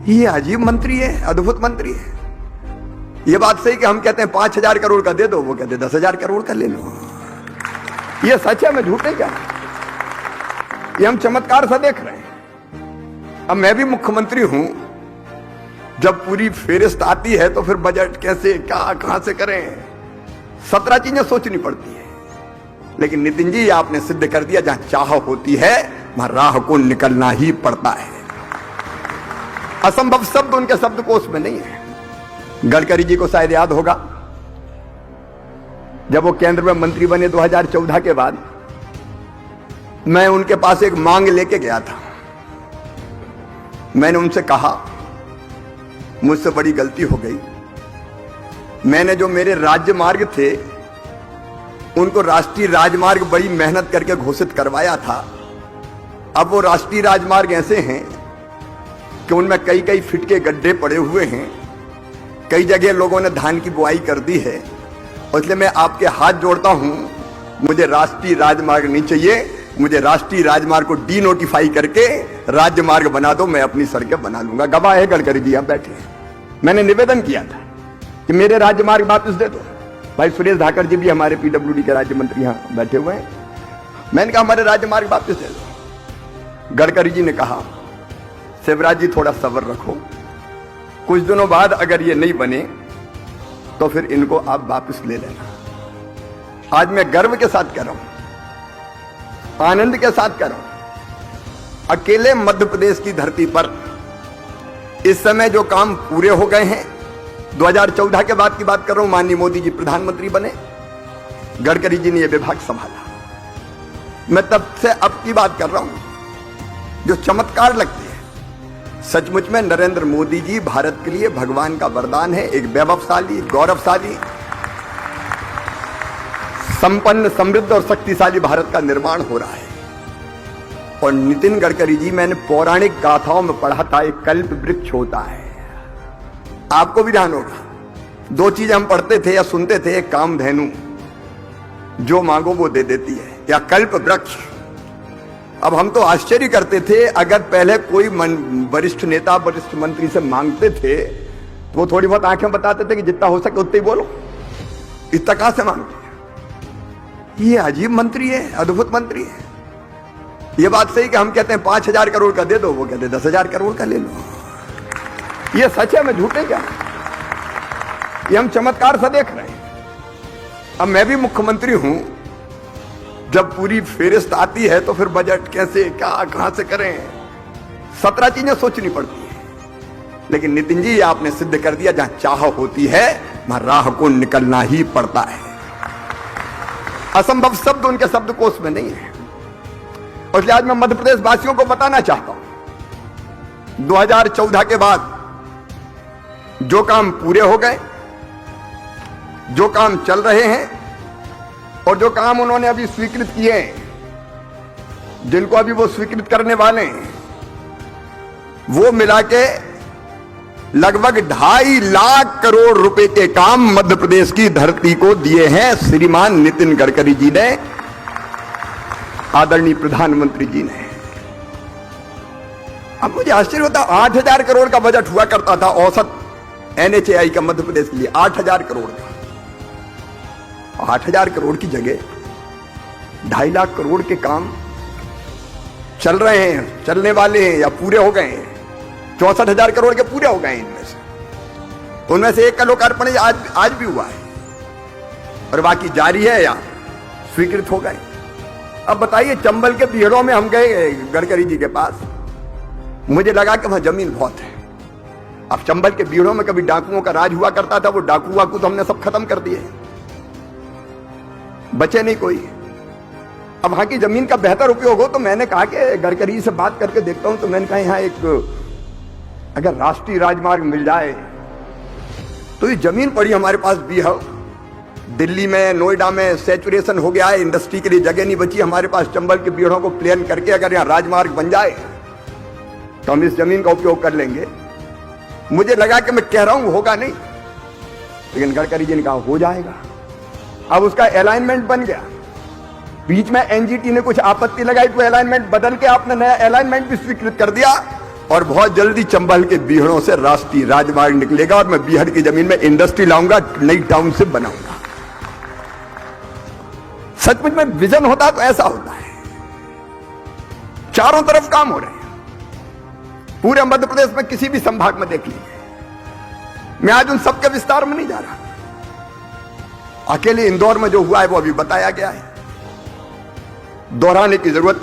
ये अजीब मंत्री है, अद्भुत मंत्री है। ये बात सही कि हम कहते हैं 5,000 करोड़ का दे दो, वो कहते 10,000 करोड़ का ले लो। ये सच है, मैं झूठे क्या? ये हम चमत्कार सा देख रहे हैं। अब मैं भी मुख्यमंत्री हूं, जब पूरी फेरिस्त आती है तो फिर बजट कैसे क्या कहां से करें, 17 चीजें सोचनी पड़ती है। लेकिन नितिन जी आपने सिद्ध कर दिया, जहां चाह होती है वहां राह को निकलना ही पड़ता है। असंभव शब्द उनके शब्दकोश में नहीं है। गडकरी जी को शायद याद होगा, जब वो केंद्र में मंत्री बने 2014 के बाद, मैं उनके पास एक मांग लेके गया था। मैंने उनसे कहा मुझसे बड़ी गलती हो गई, मैंने जो मेरे राज्य मार्ग थे उनको राष्ट्रीय राजमार्ग बड़ी मेहनत करके घोषित करवाया था। अब वो राष्ट्रीय राजमार्ग ऐसे हैं कि उनमें कई कई फीट के गड्ढे पड़े हुए हैं, कई जगह लोगों ने धान की बुआई कर दी है। और इसलिए मैं आपके हाथ जोड़ता हूं, मुझे राष्ट्रीय राजमार्ग नहीं चाहिए, मुझे राष्ट्रीय राजमार्ग को डी नोटिफाई करके राज्य मार्ग बना दो, मैं अपनी सड़कें बना लूंगा। गवाह है गडकरी जी, आप बैठे हैं। मैंने निवेदन किया था कि मेरे राज्य मार्ग वापस दे दो। भाई सुरेश धाकर जी भी हमारे पीडब्ल्यूडी के राज्य मंत्री यहां बैठे हुए हैं। मैंने कहा हमारे राज्य मार्ग वापस दे दो। गडकरी जी ने कहा शिवराज जी थोड़ा सब्र रखो, कुछ दिनों बाद अगर ये नहीं बने तो फिर इनको आप वापस ले लेना। आज मैं गर्व के साथ कह रहा हूं, आनंद के साथ कह रहा हूं, अकेले मध्य प्रदेश की धरती पर इस समय जो काम पूरे हो गए हैं, 2014 के बाद की बात कर रहा हूं, माननीय मोदी जी प्रधानमंत्री बने, गडकरी जी ने यह विभाग संभाला। मैं तब से अब की बात कर रहा हूं, जो चमत्कार लगती है। सचमुच में नरेंद्र मोदी जी भारत के लिए भगवान का वरदान है। एक वैभवशाली, गौरवशाली, संपन्न, समृद्ध और शक्तिशाली भारत का निर्माण हो रहा है। और नितिन गडकरी जी, मैंने पौराणिक गाथाओं में पढ़ा था, एक कल्प वृक्ष होता है। आपको भी ध्यान होगा, दो चीजें हम पढ़ते थे या सुनते थे, एक कामधेनु जो मांगो वो दे देती है, या कल्प वृक्ष। अब हम तो आश्चर्य करते थे, अगर पहले कोई वरिष्ठ नेता, वरिष्ठ मंत्री से मांगते थे तो वो थोड़ी बहुत आंखें बताते थे कि जितना हो सके उतना ही बोलो, इतना कहां से मांगते हैं। ये अजीब मंत्री है, अद्भुत मंत्री है। ये बात सही कि हम कहते हैं 5,000 करोड़ का दे दो, वो कहते 10,000 करोड़ का ले लो। ये सच है, मैं झूठे क्या? ये हम चमत्कार सा देख रहे हैं। अब मैं भी मुख्यमंत्री हूं, जब पूरी फेरिस्त आती है तो फिर बजट कैसे क्या कहां से करें, 17 चीजें सोचनी पड़ती है। लेकिन नितिन जी आपने सिद्ध कर दिया, जहां चाह होती है वहां राह को निकलना ही पड़ता है। असंभव शब्द उनके शब्दकोश में नहीं है। और इसलिए आज मैं मध्य प्रदेश वासियों को बताना चाहता हूं, 2014 के बाद जो काम पूरे हो गए, जो काम चल रहे हैं और जो काम उन्होंने अभी स्वीकृत किए हैं, जिनको अभी वो स्वीकृत करने वाले हैं, वो मिला के लगभग 2.5 लाख करोड़ रुपए के काम मध्य प्रदेश की धरती को दिए हैं श्रीमान नितिन गडकरी जी ने, आदरणीय प्रधानमंत्री जी ने। अब मुझे आश्चर्य होता, 8,000 करोड़ का बजट हुआ करता था औसत NHAI का मध्य प्रदेश के लिए, 8,000 करोड़ का। 8,000 करोड़ की जगह 2.5 लाख करोड़ के काम चल रहे हैं, चलने वाले हैं या पूरे हो गए हैं। 64,000 करोड़ के पूरे हो गए हैं इनमें से। उनमें से एक का लोकार्पण आज भी हुआ है और बाकी जारी है या स्वीकृत हो गए। अब बताइए, चंबल के पीड़ों में हम गए गडकरी जी के पास, मुझे लगा कि वहां जमीन बहुत है। अब चंबल के बीड़ों में कभी डाकुओं का राज हुआ करता था, वो डाकू वाकू तो हमने सब खत्म कर दिए, बचे नहीं कोई। अब वहां की जमीन का बेहतर उपयोग हो, तो मैंने कहा कि गडकरी से बात करके देखता हूं। तो मैंने कहा यहां एक अगर राष्ट्रीय राजमार्ग मिल जाए तो ये जमीन पड़ी हमारे पास भी है। दिल्ली में, नोएडा में सैचुरेशन हो गया है, इंडस्ट्री के लिए जगह नहीं बची। हमारे पास चंबल के बीड़ों को प्लान करके अगर यहां राजमार्ग बन जाए तो हम इस जमीन का उपयोग कर लेंगे। मुझे लगा कि मैं कह रहा हूं होगा नहीं, लेकिन गडकरी जी ने कहा हो जाएगा। अब उसका अलाइनमेंट बन गया। बीच में एनजीटी ने कुछ आपत्ति लगाई तो अलाइनमेंट बदल के आपने नया अलाइनमेंट भी स्वीकृत कर दिया और बहुत जल्दी चंबल के बीहड़ों से राष्ट्रीय राजमार्ग निकलेगा और मैं बीहड़ की जमीन में इंडस्ट्री लाऊंगा, नई टाउनशिप बनाऊंगा। सचमुच में विजन होता तो ऐसा होता है। चारों तरफ काम हो रहे हैं, पूरे मध्य प्रदेश में किसी भी संभाग में देख लीजिए। मैं आज उन सबके विस्तार में नहीं जा रहा, अकेले इंदौर में जो हुआ है वो अभी बताया गया है, दोहराने की जरूरत नहीं।